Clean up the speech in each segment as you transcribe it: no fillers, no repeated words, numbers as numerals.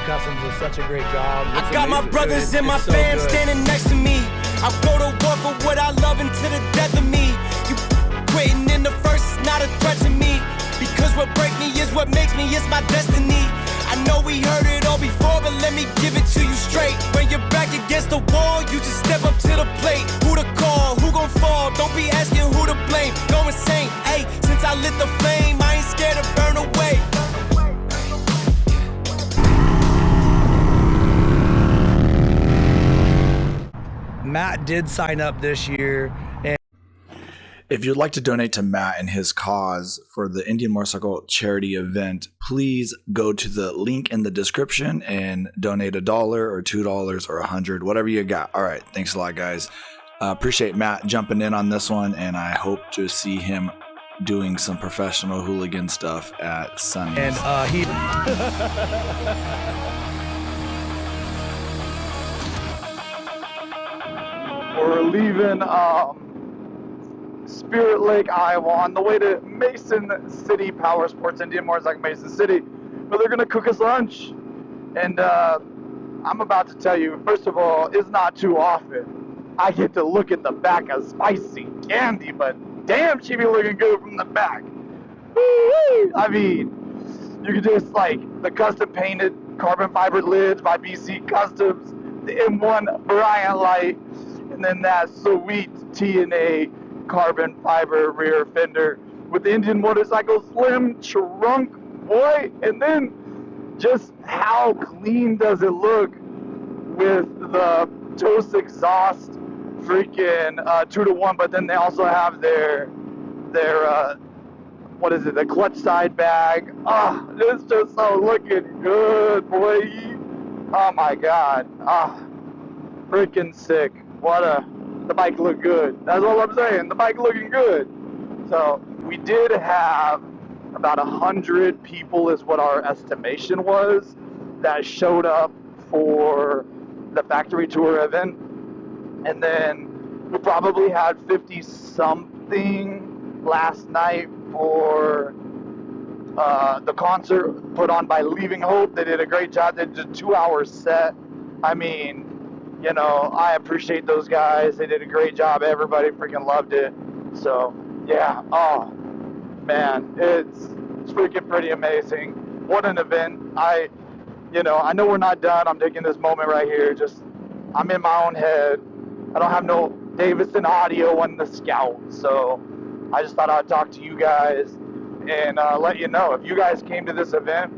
Customs does such a great job. I got my brothers and my fam standing next to me. I go to war for what I love until the death of me. You quitting in the first is not a threat to me, because what break me is what makes me, it's my destiny. I know we heard it all before, but let me give it to you straight. When you're back against the wall, you just step up to the plate. Who to call, who gon' fall, don't be asking who to blame. Go insane, hey, since I lit the flame, I ain't scared to burn away. Matt did sign up this year. And if you'd like to donate to Matt and his cause for the Indian Motorcycle charity event, please go to the link in the description and donate $1 or $2 or $100, whatever you got. All right. Thanks a lot, guys. Appreciate Matt jumping in on this one, and I hope to see him doing some professional hooligan stuff at Sunny's. And he... We're leaving Spirit Lake, Iowa, on the way to Mason City Power Sports, Indian Motorcycle Mason City, where they're going to cook us lunch. And I'm about to tell you, first of all, it's not too often I get to look at the back of Spicy Candy, but damn, she be looking good from the back. Woo-wee! I mean, you can just, like, the custom painted carbon fiber lids by BC Customs, the M1 Bryant light, and then that sweet TNA carbon fiber rear fender with the Indian Motorcycle slim trunk, boy. And then just how clean does it look with the Toast exhaust freaking 2-to-1, but then they also have their what is it, the clutch side bag. It's just so looking good, boy. Oh my god. Freaking sick. The bike looked good. That's all I'm saying. The bike looking good. So we did have about 100 people is what our estimation was that showed up for the factory tour event. And then we probably had 50 something last night for the concert put on by Leaving Hope. They did a great job. They did a 2-hour set. I mean, you know, I appreciate those guys. They did a great job. Everybody freaking loved it. So, yeah. Oh, man. It's freaking pretty amazing. What an event. I know we're not done. I'm taking this moment right here. Just, I'm in my own head. I don't have no Davison audio on the Scout. So, I just thought I'd talk to you guys and let you know. If you guys came to this event,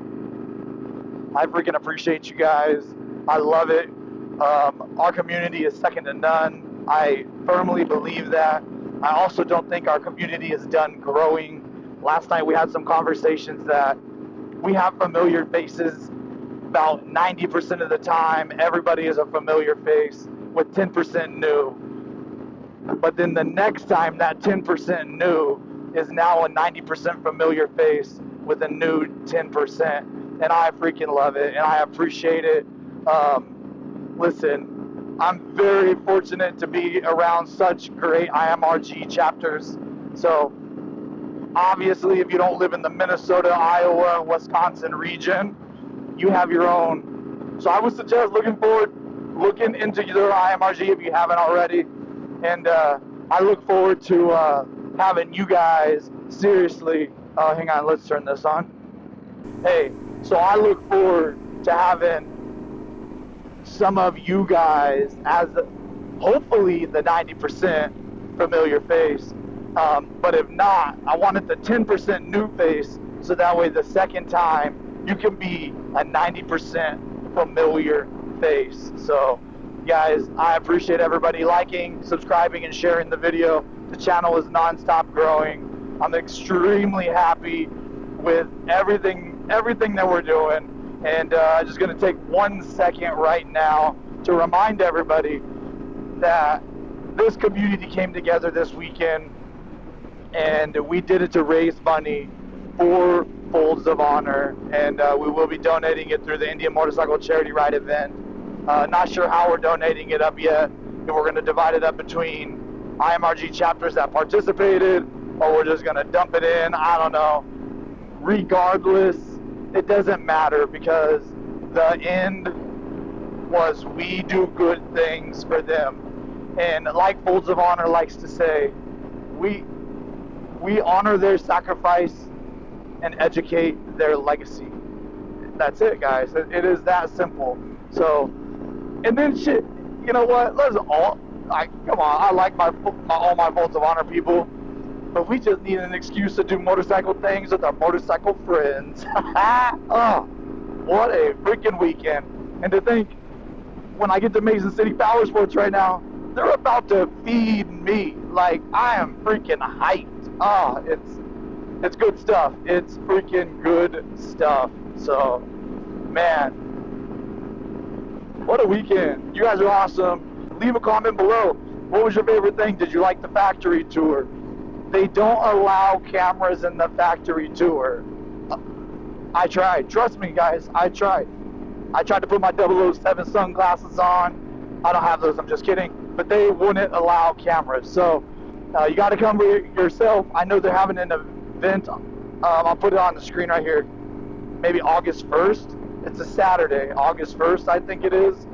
I freaking appreciate you guys. I love it. Our community is second to none. I firmly believe that. I also don't think our community is done growing. Last night we had some conversations that we have familiar faces about 90% of the time. Everybody is a familiar face with 10% new. But then the next time that 10% new is now a 90% familiar face with a new 10%. And I freaking love it and I appreciate it. Listen, I'm very fortunate to be around such great IMRG chapters. So, obviously, if you don't live in the Minnesota, Iowa, Wisconsin region, you have your own. So I would suggest looking into your IMRG if you haven't already. And I look forward to having you guys, seriously, hang on, let's turn this on. Hey, so I look forward to having some of you guys as hopefully the 90% familiar face, but if not, I wanted the 10% new face, so that way the second time you can be a 90% familiar face. So guys, I appreciate everybody liking, subscribing, and sharing the video. The channel is non-stop growing. I'm extremely happy with everything that we're doing. And I'm just going to take 1 second right now to remind everybody that this community came together this weekend, and we did it to raise money for Folds of Honor, and we will be donating it through the Indian Motorcycle Charity Ride event. Not sure how we're donating it up yet, and we're going to divide it up between IMRG chapters that participated, or we're just going to dump it in. I don't know. Regardless, it doesn't matter, because the end was we do good things for them. And like Folds of Honor likes to say, we honor their sacrifice and educate their legacy. That's it, guys. It is that simple. So, and then shit, you know what? Let's all, come on, I like all my Folds of Honor people, but we just need an excuse to do motorcycle things with our motorcycle friends. Oh, what a freaking weekend. And to think, when I get to Mason City Power Sports right now, they're about to feed me. Like, I am freaking hyped. Ah, it's good stuff. It's freaking good stuff. So, man, what a weekend. You guys are awesome. Leave a comment below. What was your favorite thing? Did you like the factory tour? They don't allow cameras in the factory tour. I tried. Trust me, guys. I tried. I tried to put my 007 sunglasses on. I don't have those. I'm just kidding. But they wouldn't allow cameras. So you got to come yourself. I know they're having an event. I'll put it on the screen right here. Maybe August 1st. It's a Saturday, August 1st, I think it is.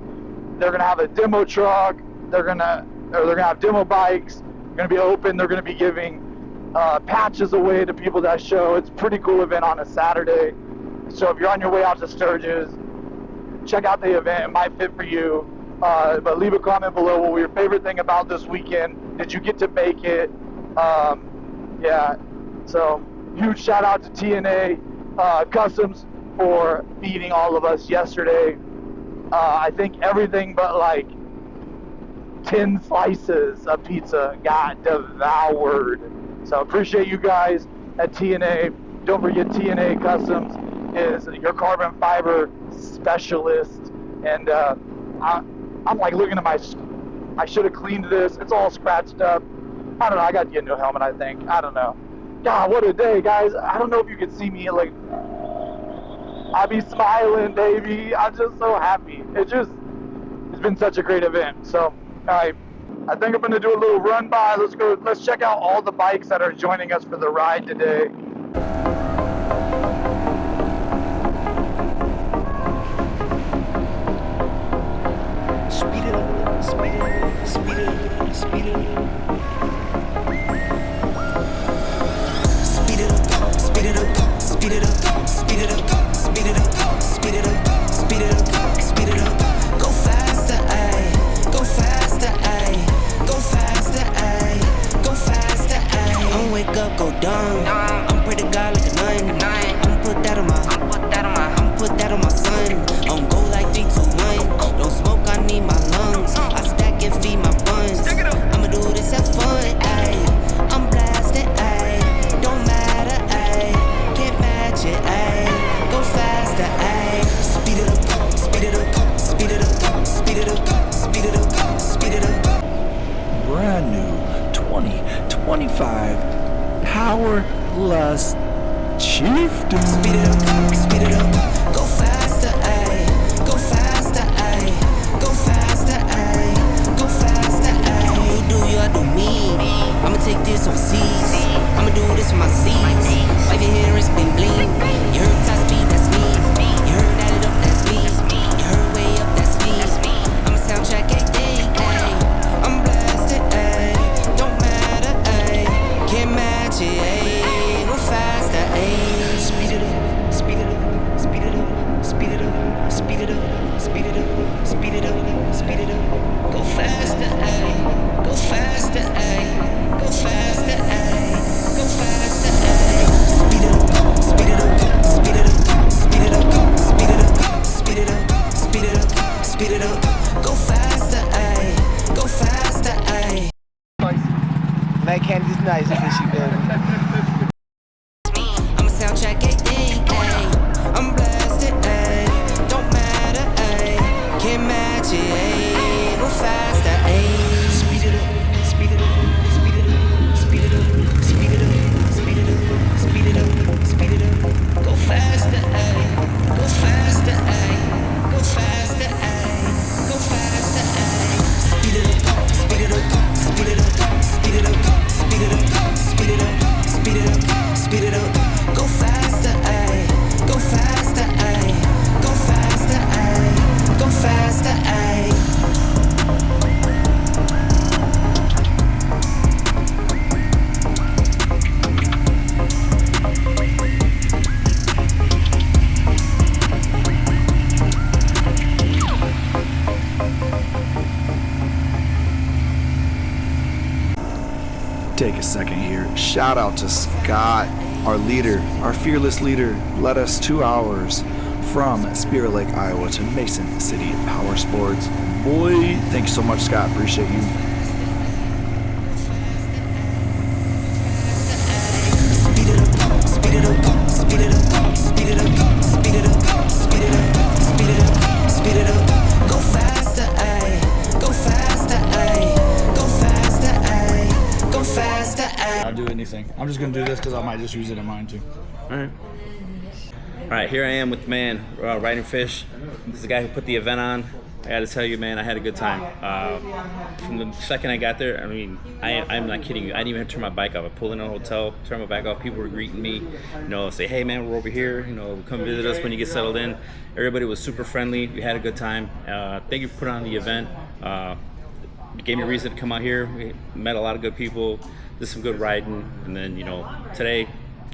They're gonna have a demo truck. They're gonna have demo bikes. They're gonna be open. They're gonna be giving patches away to people that show. It's a pretty cool event on a Saturday. So if you're on your way out to Sturgis, check out the event. It might fit for you. But leave a comment below. What was your favorite thing about this weekend? Did you get to make it? Yeah. So huge shout out to TNA Customs for feeding all of us yesterday. I think everything but like 10 slices of pizza got devoured. So appreciate you guys at TNA. Don't forget TNA Customs is your carbon fiber specialist. And I'm like looking at I should have cleaned this. It's all scratched up. I don't know. I got to get a new helmet, I think. I don't know. God, what a day, guys. I don't know if you can see me. Like, I be smiling, baby. I'm just so happy. It's been such a great event. So, I think I'm going to do a little run by. Let's check out all the bikes that are joining us for the ride today. Speed it up, speed it up, speed it up, speed it up. Speed it up, speed it up, speed it up, speed it up, speed it up, speed it up, speed it up, speed it up. Go faster, ayy, go faster, ayy, go faster, ayy, go faster, ayy. I'ma wake up, go dumb. I'm pray to God like a nun. I'ma put that on my son. I'ma go like 3, 2, 1. Don't smoke, I need my lungs. I stack and feed my buns. I'ma do this, have fun, ayy. I'm blasted, ayy. Don't matter, ayy. Can't match it, ayy. Go faster, ayy. Speed it up, speed it up, speed it up, speed it up, speed it up, speed it up. Brand new 2025 Powerless Chieftain. Speed it up, speed it up. Go faster, ayy. Go faster, ayy. Go faster, ayy. Go faster, ayy. You do you, I do me. I'ma take this overseas. I'ma do this with my seeds. Wipe your hair and spin bling. You heard top speed, that's me. You heard add it up, that's me. You heard way up, that's me. I'ma soundtrack every day, ayy. I'm blasted, ayy. Don't matter, ayy. Can't match it, ayy. Go faster, ayy. Speed it up, speed it up, speed it up. take a second here. Shout out to Scott, our leader, our fearless leader. Led us 2 hours from Spirit Lake, Iowa to Mason City Power Sports. Boy, thank you so much, Scott. Appreciate you. I'm just gonna do this because I might just use it in mine too. All right, here I am with the man, Ridingfish. This is the guy who put the event on. I gotta tell you, man, I had a good time. From the second I got there, I mean, I'm not kidding you. I didn't even have to turn my bike off. I pulled in a hotel, turned my bike off. People were greeting me, say, hey man, we're over here. Come visit us when you get settled in. Everybody was super friendly. We had a good time. Thank you for putting on the event. It gave me a reason to come out here. We met a lot of good people. Did some good riding, and then today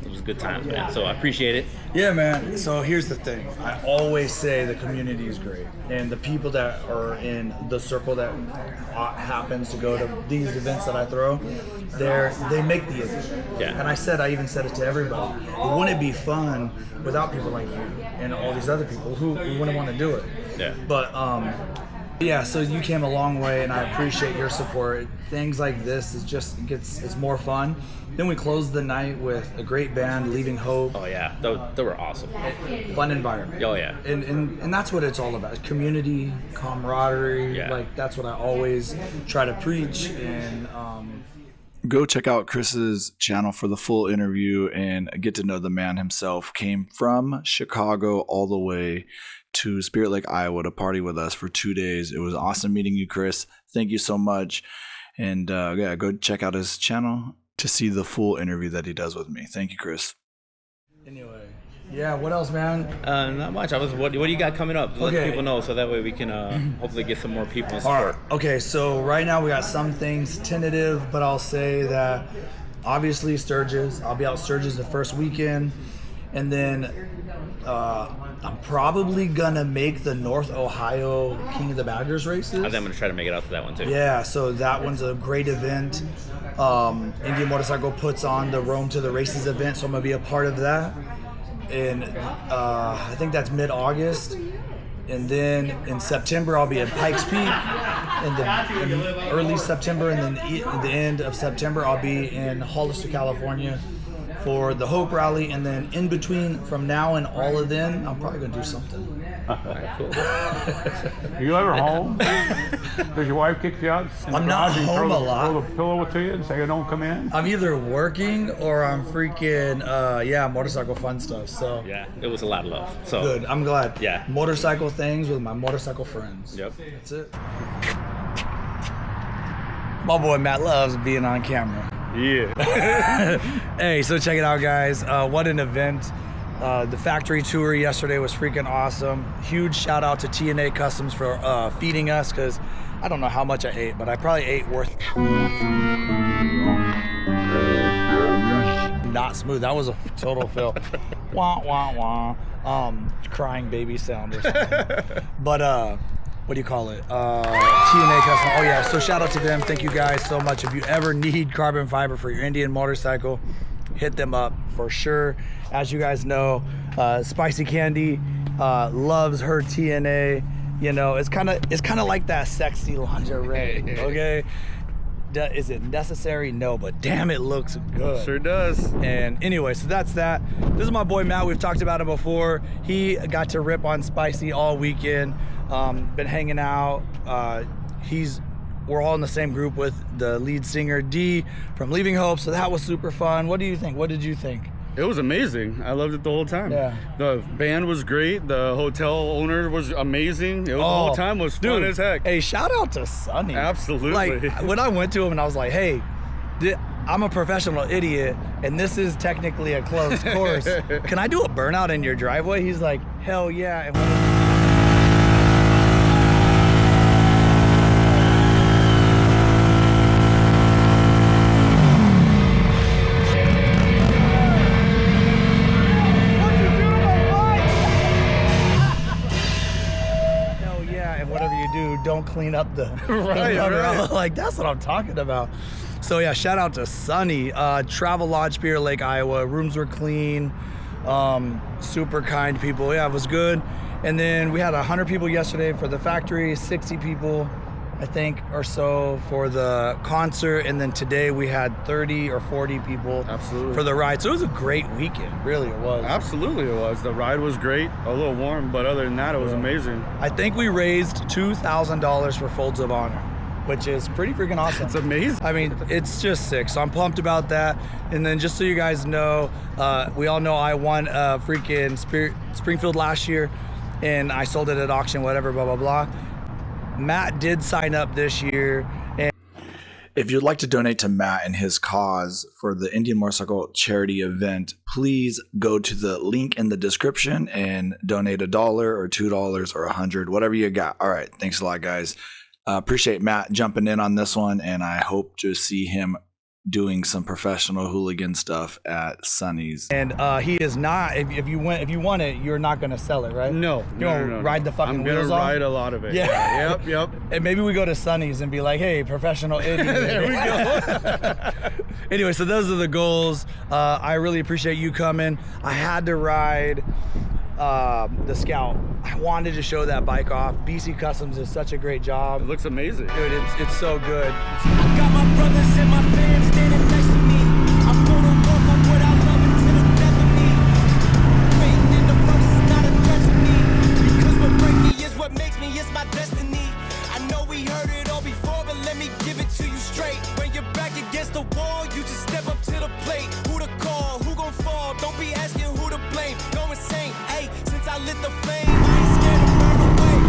it was a good time, man. So I appreciate it. Yeah, man. So here's the thing. I always say the community is great, and the people that are in the circle that happens to go to these events that I throw, they make the event. Yeah. And I even said it to everybody. Wouldn't it be fun without people like you and all these other people who wouldn't want to do it? Yeah. But yeah, so you came a long way, and I appreciate your support. Things like this it's more fun. Then we closed the night with a great band, Leaving Hope. Oh yeah, they were awesome. Fun environment. Oh yeah. And that's what it's all about. Community, camaraderie. Yeah. Like that's what I always try to preach. And Go check out Chris's channel for the full interview and get to know the man himself. Came from Chicago all the way to Spirit Lake, Iowa to party with us for 2 days. It was awesome meeting you, Chris. Thank you so much. And yeah, go check out his channel to see the full interview that he does with me. Thank you, Chris. anyway, yeah, what else, man? Not much. What do you got coming up? Let people know so that way we can hopefully get some more people in support. Okay, so right now we got some things tentative, but I'll say that obviously Sturgis. I'll be out Sturgis the first weekend, and then I'm probably gonna make the North Ohio King of the Baggers races. I think I'm gonna try to make it out to that one too. Yeah, so that one's a great event. Indian Motorcycle puts on the Rome to the Races event, so I'm gonna be a part of that. And I think that's mid-August. And then in September I'll be at Pikes Peak. In early September, and then at the end of September I'll be in Hollister, California, for the Hope Rally, and then in between from now and all of then, I'm probably gonna do something. Cool. Are you ever home? Does your wife kick you out? I'm not home a lot. Throw the pillow to you and say, don't come in? I'm either working or I'm freaking, motorcycle fun stuff. So Yeah, it was a lot of love. So good, I'm glad. Yeah. Motorcycle things with my motorcycle friends. Yep. That's it. My boy Matt loves being on camera. Yeah. Hey, so check it out, guys. What an event. The factory tour yesterday was freaking awesome. Huge shout out to TNA Customs for feeding us, because I don't know how much I ate, but I probably ate worth. Not smooth. That was a total fail. Wah, wah, wah. Crying baby sound or something. But what do you call it? TNA Custom. Oh yeah, so shout out to them. Thank you guys so much. If you ever need carbon fiber for your Indian motorcycle, hit them up for sure. As you guys know, Spicy Candy loves her TNA. You know, it's kind of like that sexy lingerie. Okay, is it necessary? No, but damn, it looks good. Sure does. And anyway, so that's that. This is my boy Matt. We've talked about him before. He got to rip on Spicy all weekend. Been hanging out. We're all in the same group with the lead singer D from Leaving Hope, so that was super fun. What do you think? What did you think? It was amazing. I loved it the whole time. Yeah. The band was great. The hotel owner was amazing. The whole time was fun as heck. Hey, shout out to Sonny. Absolutely. Like, when I went to him and I was like, hey, I'm a professional idiot, and this is technically a closed course. Can I do a burnout in your driveway? He's like, hell yeah. And don't clean up the right. Like, that's what I'm talking about. So yeah, shout out to Sunny, Travel Lodge, Spear Lake, Iowa. Rooms were clean, super kind people. Yeah, it was good. And then we had 100 people yesterday for the factory, 60 people, I think, or so for the concert. And then today we had 30 or 40 people for the ride. So it was a great weekend, really it was. Absolutely it was. The ride was great, a little warm, but other than that, it was amazing. I think we raised $2,000 for Folds of Honor, which is pretty freaking awesome. It's amazing. I mean, it's just sick. So I'm pumped about that. And then just so you guys know, we all know I won freaking Springfield last year, and I sold it at auction, whatever, blah, blah, blah. Matt did sign up this year. And if you'd like to donate to Matt and his cause for the Indian Motorcycle charity event, please go to the link in the description and donate $1 or $2 or $100, whatever you got. All right. Thanks a lot, guys. Appreciate Matt jumping in on this one, and I hope to see him doing some professional hooligan stuff at Sunny's. And he is not. If you want it, you're not gonna sell it, right? No, you don't ride the fucking wheels off? I'm gonna ride a lot of it. Yeah. Yep. And maybe we go to Sunny's and be like, hey, professional idiot. There we go. Anyway, so those are the goals. I really appreciate you coming. I had to ride the Scout. I wanted to show that bike off. BC Customs does such a great job. It looks amazing. Dude, it's so good. I got my brothers and my fam standing next to me. I'm gonna work on what I love until the death of me. Waiting in the first is not a threat to me. Because what break me is what makes me, it's my destiny. I know we heard it all before, but let me give it to you straight. When you're back against the wall, you just step up to the plate. Who to call, who gon' fall? Don't be asking who to blame. Go insane, hey, since I lit the flame, I ain't scared to burn away.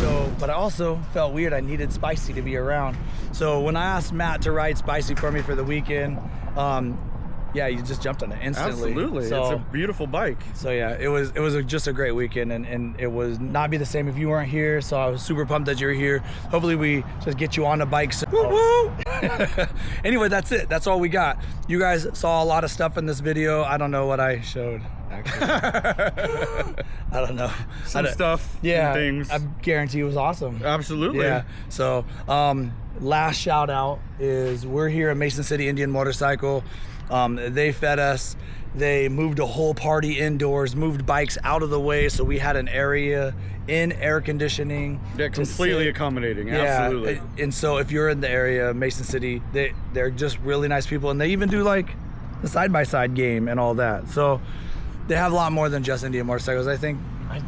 So, but I also felt weird. I needed Spicy to be around. So when I asked Matt to ride Spicy for me for the weekend, yeah, you just jumped on it instantly. Absolutely, So, it's a beautiful bike. So yeah, it was just a great weekend, and it was not be the same if you weren't here. So I was super pumped that you're here. Hopefully we just get you on the bike soon. Woo woo! Anyway, that's it. That's all we got. You guys saw a lot of stuff in this video. I don't know what I showed, actually. I don't know. Some stuff, yeah, some things. I guarantee it was awesome. Absolutely. Yeah. So last shout out is we're here at Mason City Indian Motorcycle. They fed us. They moved a whole party indoors, moved bikes out of the way, so we had an area in air conditioning. Yeah, completely accommodating. Absolutely. And so if you're in the area, Mason City, they're just really nice people, and they even do like the side-by-side game and all that. So they have a lot more than just Indian motorcycles. I think,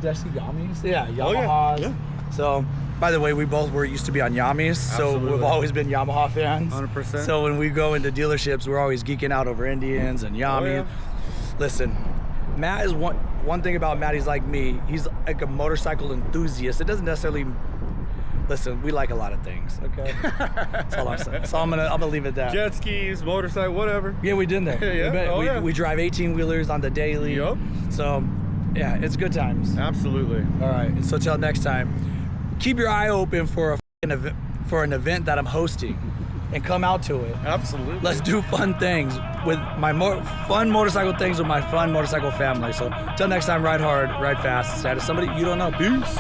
did I see Yamis? Yeah, Yamahas. Yeah. So, by the way, we both used to be on Yamis, so we've always been Yamaha fans. 100%. So when we go into dealerships, we're always geeking out over Indians and Yamis. Oh, yeah. Listen, Matt is one thing about Matt, he's like me. He's like a motorcycle enthusiast. It doesn't necessarily. Listen, we like a lot of things. Okay, that's all I'm saying. So I'm gonna leave it at that. Jet skis, motorcycle, whatever. Yeah, we did there. Yeah. We drive 18-wheelers on the daily. Yup. So, yeah, it's good times. Absolutely. All right. So till next time, keep your eye open for an event that I'm hosting, and come out to it. Absolutely. Let's do fun things with my fun motorcycle things with my fun motorcycle family. So till next time, ride hard, ride fast, sad as somebody you don't know. Peace.